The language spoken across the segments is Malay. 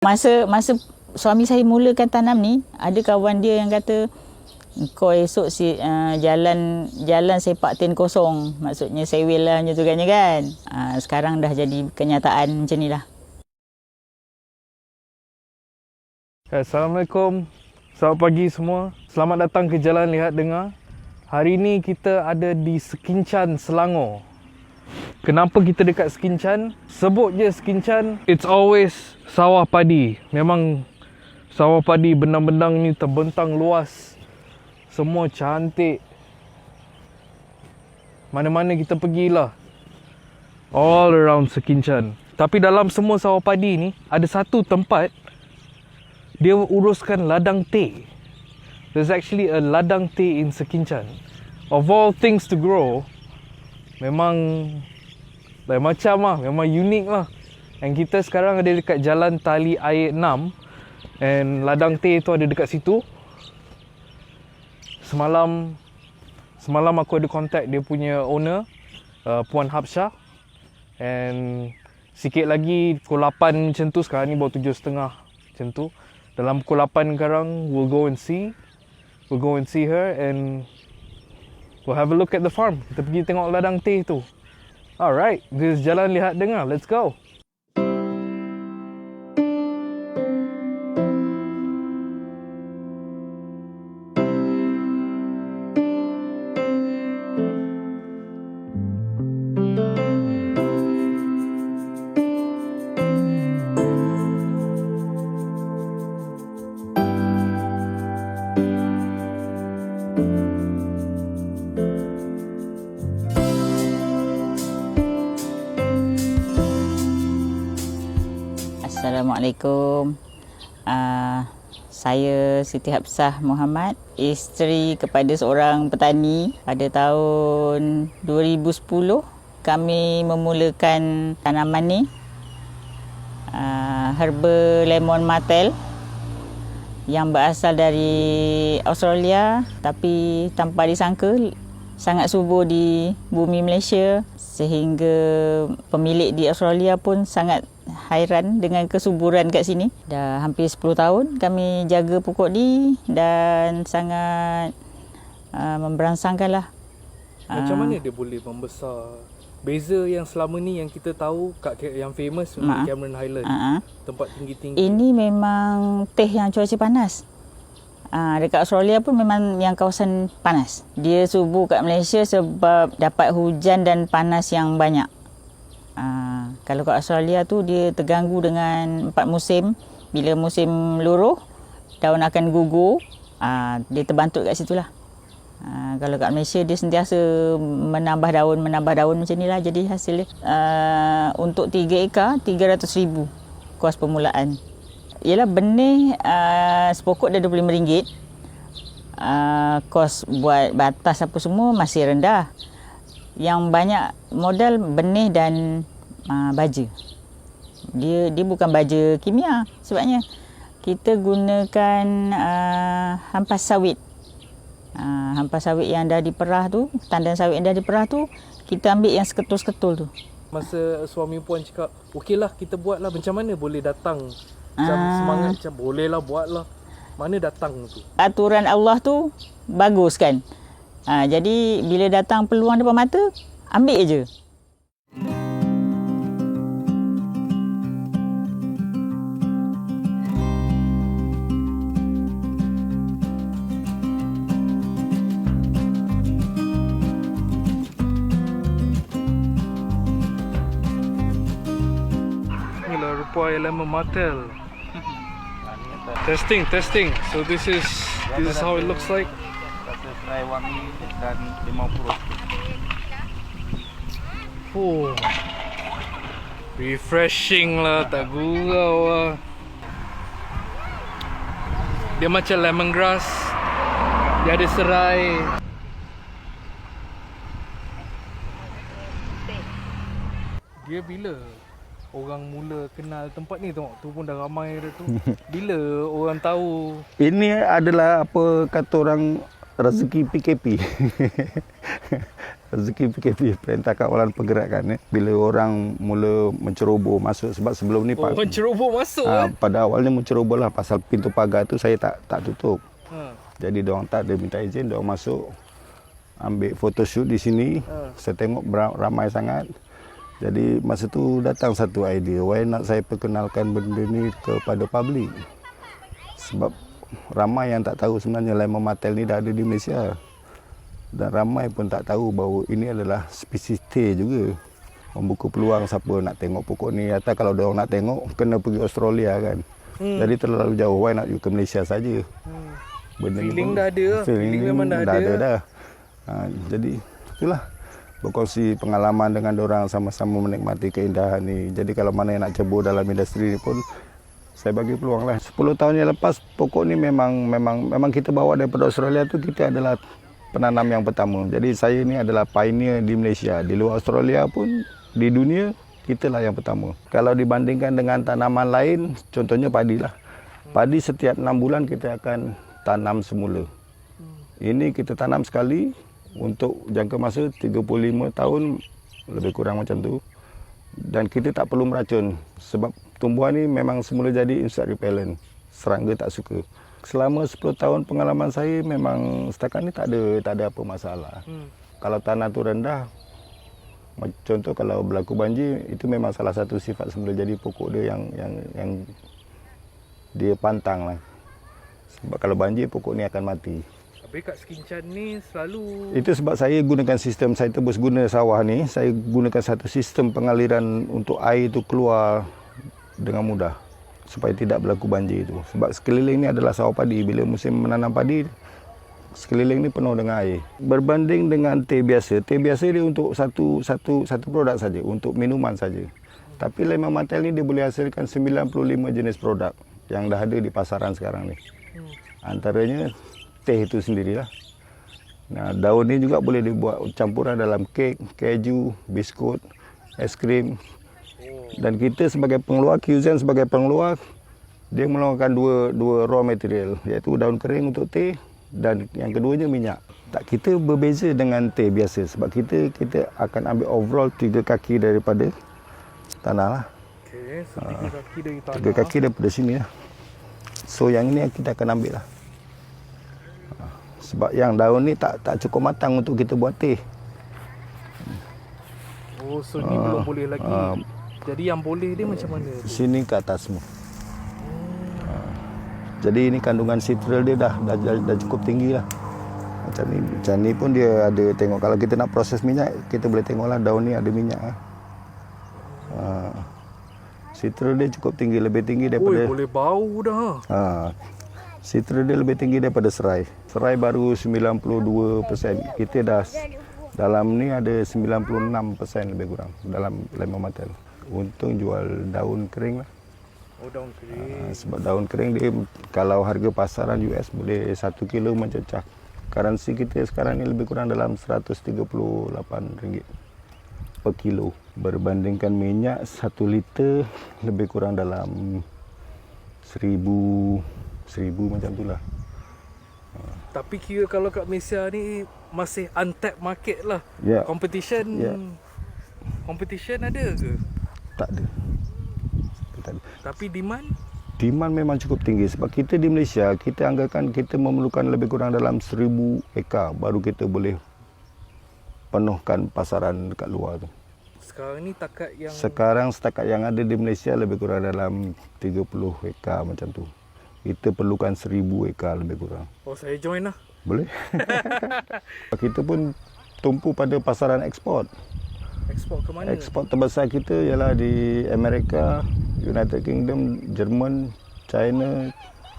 Masa suami saya mulakan tanam ni, ada kawan dia yang kata, kau esok jalan sepak tin kosong. Maksudnya sewel lah macam tu kan. Sekarang dah jadi kenyataan macam ni lah. Assalamualaikum. Selamat pagi semua. Selamat datang ke Jalan Lihat Dengar. Hari ini kita ada di Sekinchan, Selangor. Kenapa kita dekat Sekinchan? Sebut je Sekinchan, it's always sawah padi. Memang sawah padi, benang-benang ni terbentang luas. Semua cantik. Mana-mana kita pergilah. All around Sekinchan. Tapi dalam semua sawah padi ni, ada satu tempat dia uruskan ladang teh. There's actually a ladang teh in Sekinchan. Of all things to grow, memang lain macam lah, memang unik lah. And kita sekarang ada dekat Jalan Tali Air 6. And ladang teh tu ada dekat situ. Semalam aku ada contact dia punya owner, Puan Habsyah. And sikit lagi pukul 8 macam tu, sekarang ni baru 7.30 macam tu. Dalam pukul 8 sekarang, we'll go and see her and we'll have a look at the farm. Kita pergi tengok ladang teh tu. Alright, this is Jalan Lihat Dengar. Let's go. Assalamualaikum. Saya Siti Habsyah Muhammad, isteri kepada seorang petani. Pada tahun 2010 kami memulakan tanaman ni, herba lemon martel yang berasal dari Australia, tapi tanpa disangka sangat subur di bumi Malaysia, sehingga pemilik di Australia pun sangat hairan dengan kesuburan kat sini. Dah hampir 10 tahun kami jaga pokok ni dan sangat memberangsangkan lah. Macam mana dia boleh membesar? Beza yang selama ni yang kita tahu yang famous Cameron Highland, tempat tinggi-tinggi. Ini memang teh yang cuaca panas. Dekat Australia pun memang yang kawasan panas. Dia subur kat Malaysia sebab dapat hujan dan panas yang banyak. Kalau kat Australia tu dia terganggu dengan 4 musim. Bila musim luruh, daun akan gugur. Dia terbantut kat situlah. Kalau kat Malaysia dia sentiasa menambah daun macam ni lah. Jadi hasil dia untuk 3 ekar 300,000 kos permulaan. Ialah benih sepokok dah RM25. Kos buat batas apa semua masih rendah. Yang banyak modal benih dan baja. Dia bukan baja kimia. Sebabnya kita gunakan hampas sawit. Hampas sawit yang dah diperah tu, tandan sawit yang dah diperah tu, kita ambil yang seketul-seketul tu. Masa suami puan cakap, okeylah kita buat lah, macam mana boleh datang? Macam semangat macam boleh lah buat lah. Mana datang tu? Aturan Allah tu bagus kan. Jadi bila datang peluang depan mata, ambil je. Inilah rupa lemon martel. Testing. So this is how it looks like. Try wangi dan 50. Oh, refreshing lah, tak gurau lah. Dia macam lemongrass. Dia ada serai. Dia bila orang mula kenal tempat ni, tengok tu pun dah ramai dah tu. Bila orang tahu? Ini adalah apa kata orang rezeki PKP. rezeki PKP, Perintah Kawalan Pergerakan. Bila orang mula menceroboh masuk, sebab sebelum ni Orang ceroboh masuk pada awalnya menceroboh lah pasal pintu pagar tu saya tak tutup. Ha. Jadi diorang tak ada minta izin, diorang masuk ambil photoshoot di sini. Saya tengok ramai sangat. Jadi masa tu datang satu idea, why not saya perkenalkan benda ni kepada public. Sebab ramai yang tak tahu sebenarnya lemon martel ni dah ada di Malaysia. Dan ramai pun tak tahu bahawa ini adalah spesies teh juga. Membuka peluang siapa nak tengok pokok ni. Atau kalau diorang nak tengok, kena pergi Australia kan. Jadi terlalu jauh, why not you ke Malaysia saja. Benda Feeling dah ada. Feeling memang dah ada. dah. Jadi itulah, berkongsi pengalaman dengan orang, sama-sama menikmati keindahan ni. Jadi kalau mana yang nak cebur dalam industri ni pun, saya bagi peluang lah. 10 tahun yang lepas, pokok ni memang kita bawa daripada Australia tu, kita adalah penanam yang pertama. Jadi saya ni adalah pioneer di Malaysia. Di luar Australia pun, di dunia, kita lah yang pertama. Kalau dibandingkan dengan tanaman lain, contohnya padi lah. Padi setiap 6 bulan kita akan tanam semula. Ini kita tanam sekali untuk jangka masa 35 tahun, lebih kurang macam tu. Dan kita tak perlu meracun sebab tumbuhan ni memang semula jadi insect repellent. Serangga tak suka. Selama 10 tahun pengalaman saya, memang setakat ni tak ada apa masalah. Kalau tanah tu rendah, contoh kalau berlaku banjir, itu memang salah satu sifat semula jadi pokok dia yang dia pantang lah. Sebab kalau banjir, pokok ni akan mati. Tapi kat Sekinchan ni selalu... Itu sebab saya gunakan sistem, saya tebus guna sawah ni, saya gunakan satu sistem pengaliran untuk air itu keluar dengan mudah. Supaya tidak berlaku banjir itu. Sebab sekeliling ni adalah sawah padi. Bila musim menanam padi, sekeliling ni penuh dengan air. Berbanding dengan teh biasa dia untuk satu produk saja, untuk minuman saja. Tapi lemon martel ni dia boleh hasilkan 95 jenis produk yang dah ada di pasaran sekarang ni. Antaranya teh itu sendirilah. Nah, daun ni juga boleh dibuat campuran dalam kek, keju, biskut, es krim. Dan kita sebagai pengeluar, QZen sebagai pengeluar, dia mengeluarkan dua raw material, iaitu daun kering untuk teh dan yang keduanya minyak. Tak, kita berbeza dengan teh biasa sebab kita akan ambil overall 3 kaki daripada tanah lah. Okey, so 3 kaki dari tanah. 3 kaki daripada sini lah. So yang ini yang kita akan ambil lah. Sebab yang daun ni tak cukup matang untuk kita buat teh. Oh, so ni belum boleh lagi. Jadi yang boleh dia macam mana tu? Sini ke atas semua. Jadi ini kandungan citral dia dah cukup tinggi lah. Macam ni pun dia ada tengok. Kalau kita nak proses minyak, kita boleh tengoklah daun ni ada minyak lah. Citral dia cukup tinggi, lebih tinggi daripada... boleh bau dah. Citral dia lebih tinggi daripada serai. Serai baru 92%. Kita dah dalam ni ada 96% lebih kurang dalam lemon martel. Untung jual daun kering lah. Oh, daun kering. Sebab daun kering dia kalau harga pasaran US boleh 1 kilo mencecah. Currency kita sekarang ni lebih kurang dalam RM138 per kilo. Berbandingkan minyak 1 liter lebih kurang dalam 1000 macam tu lah. Tapi kira kalau kat Malaysia ni masih untapped market lah. Yeah. Competition ada ke? Tak ada. Tapi demand Memang cukup tinggi sebab kita di Malaysia, kita anggarkan kita memerlukan lebih kurang dalam 1000 ekar baru kita boleh penuhkan pasaran dekat luar tu. Sekarang setakat yang ada di Malaysia lebih kurang dalam 30 ekar macam tu. Kita perlukan 1000 ekar lebih kurang. Oh, saya join lah. Boleh. Kita pun tumpu pada pasaran ekspor. Ekspor ke mana? Ekspor terbesar kita ialah di Amerika, United Kingdom, Jerman, China,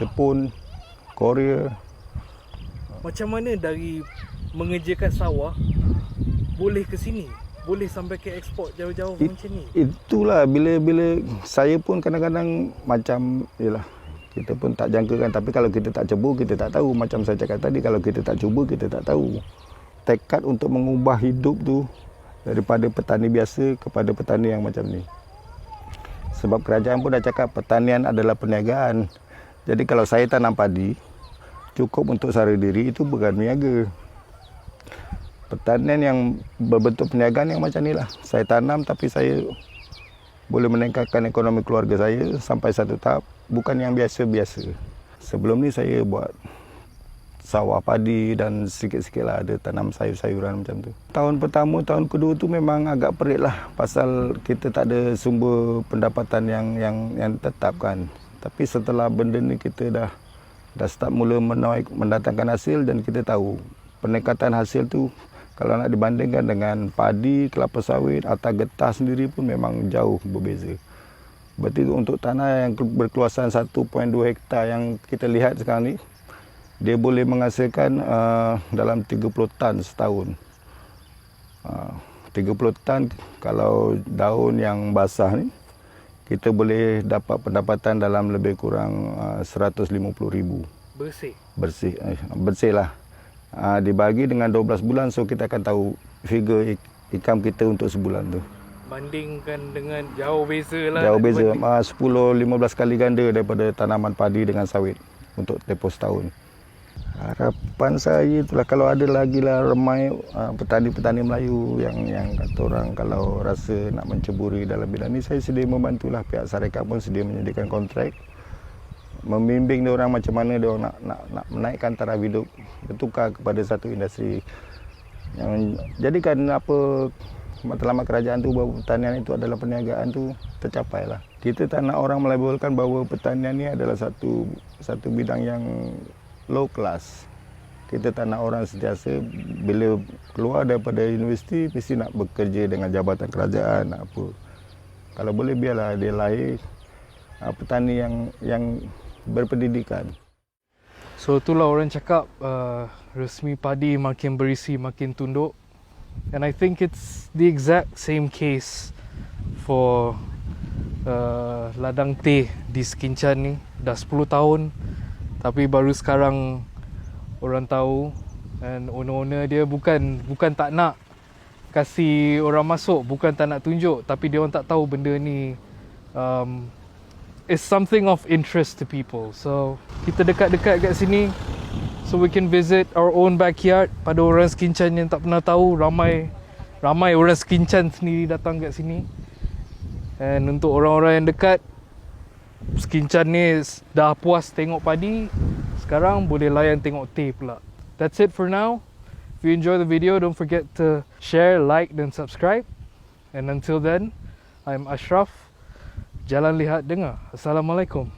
Jepun, Korea. Macam mana dari mengerjakan sawah boleh ke sini? Boleh sampai ke ekspor jauh-jauh macam ni? Itulah bila saya pun kadang-kadang macam yalah, kita pun tak jangkakan, tapi kalau kita tak cuba kita tak tahu. Macam saya cakap tadi, kalau kita tak cuba kita tak tahu. Tekad untuk mengubah hidup tu daripada petani biasa kepada petani yang macam ni. Sebab kerajaan pun dah cakap pertanian adalah perniagaan. Jadi kalau saya tanam padi cukup untuk sara diri, itu bukan niaga. Pertanian yang berbentuk perniagaan yang macam ni lah. Saya tanam tapi saya boleh meningkatkan ekonomi keluarga saya sampai satu tahap. Bukan yang biasa-biasa. Sebelum ni saya buat sawah padi dan sikit-sikit lah ada tanam sayur-sayuran macam tu. Tahun pertama, tahun kedua tu memang agak perit lah. Pasal kita tak ada sumber pendapatan yang tetap kan. Tapi setelah benda ni kita dah start mula mendatangkan hasil dan kita tahu peningkatan hasil tu kalau nak dibandingkan dengan padi, kelapa sawit atau getah sendiri pun memang jauh berbeza. Berarti untuk tanah yang berkeluasan 1.2 hektar yang kita lihat sekarang ni, dia boleh menghasilkan dalam 30 tan setahun. 30 tan kalau daun yang basah ni, kita boleh dapat pendapatan dalam lebih kurang 150,000. Bersih lah. Dibagi dengan 12 bulan, so kita akan tahu figure income kita untuk sebulan tu. Bandingkan dengan jauh beza lah. Jauh beza, 10-15 kali ganda daripada tanaman padi dengan sawit untuk tempoh setahun. Harapan saya itulah kalau ada lagi lah ramai petani-petani Melayu yang kata orang kalau rasa nak menceburi dalam bidang ni, saya sedia membantulah. Pihak syarikat pun sedia menyediakan kontrak, membimbing dia orang macam mana dia orang nak menaikkan taraf hidup, bertukar kepada satu industri yang jadikan apa matlamat kerajaan tu bahawa pertanian itu adalah perniagaan tu tercapai lah. Kita tak nak orang melabelkan bahawa pertanian ni adalah satu bidang yang low class. Kita tak nak orang sentiasa bila keluar daripada universiti mesti nak bekerja dengan jabatan kerajaan nak apa. Kalau boleh biarlah dia lahir petani yang berpendidikan. So itulah orang cakap resmi padi makin berisi makin tunduk. And I think it's the exact same case for ladang teh di Sekincan ni. Dah 10 tahun tapi baru sekarang orang tahu, and owner-owner dia bukan tak nak kasih orang masuk, bukan tak nak tunjuk, tapi dia orang tak tahu benda ni is something of interest to people. So kita dekat-dekat kat sini, so we can visit our own backyard. Pada orang Sekincan yang tak pernah tahu, ramai orang Sekincan sendiri datang kat sini. And untuk orang-orang yang dekat, Sekincan ni dah puas tengok padi, sekarang boleh layan tengok teh pula. That's it for now. If you enjoy the video, don't forget to share, like dan subscribe. And until then, I'm Ashraf. Jalan lihat dengar. Assalamualaikum.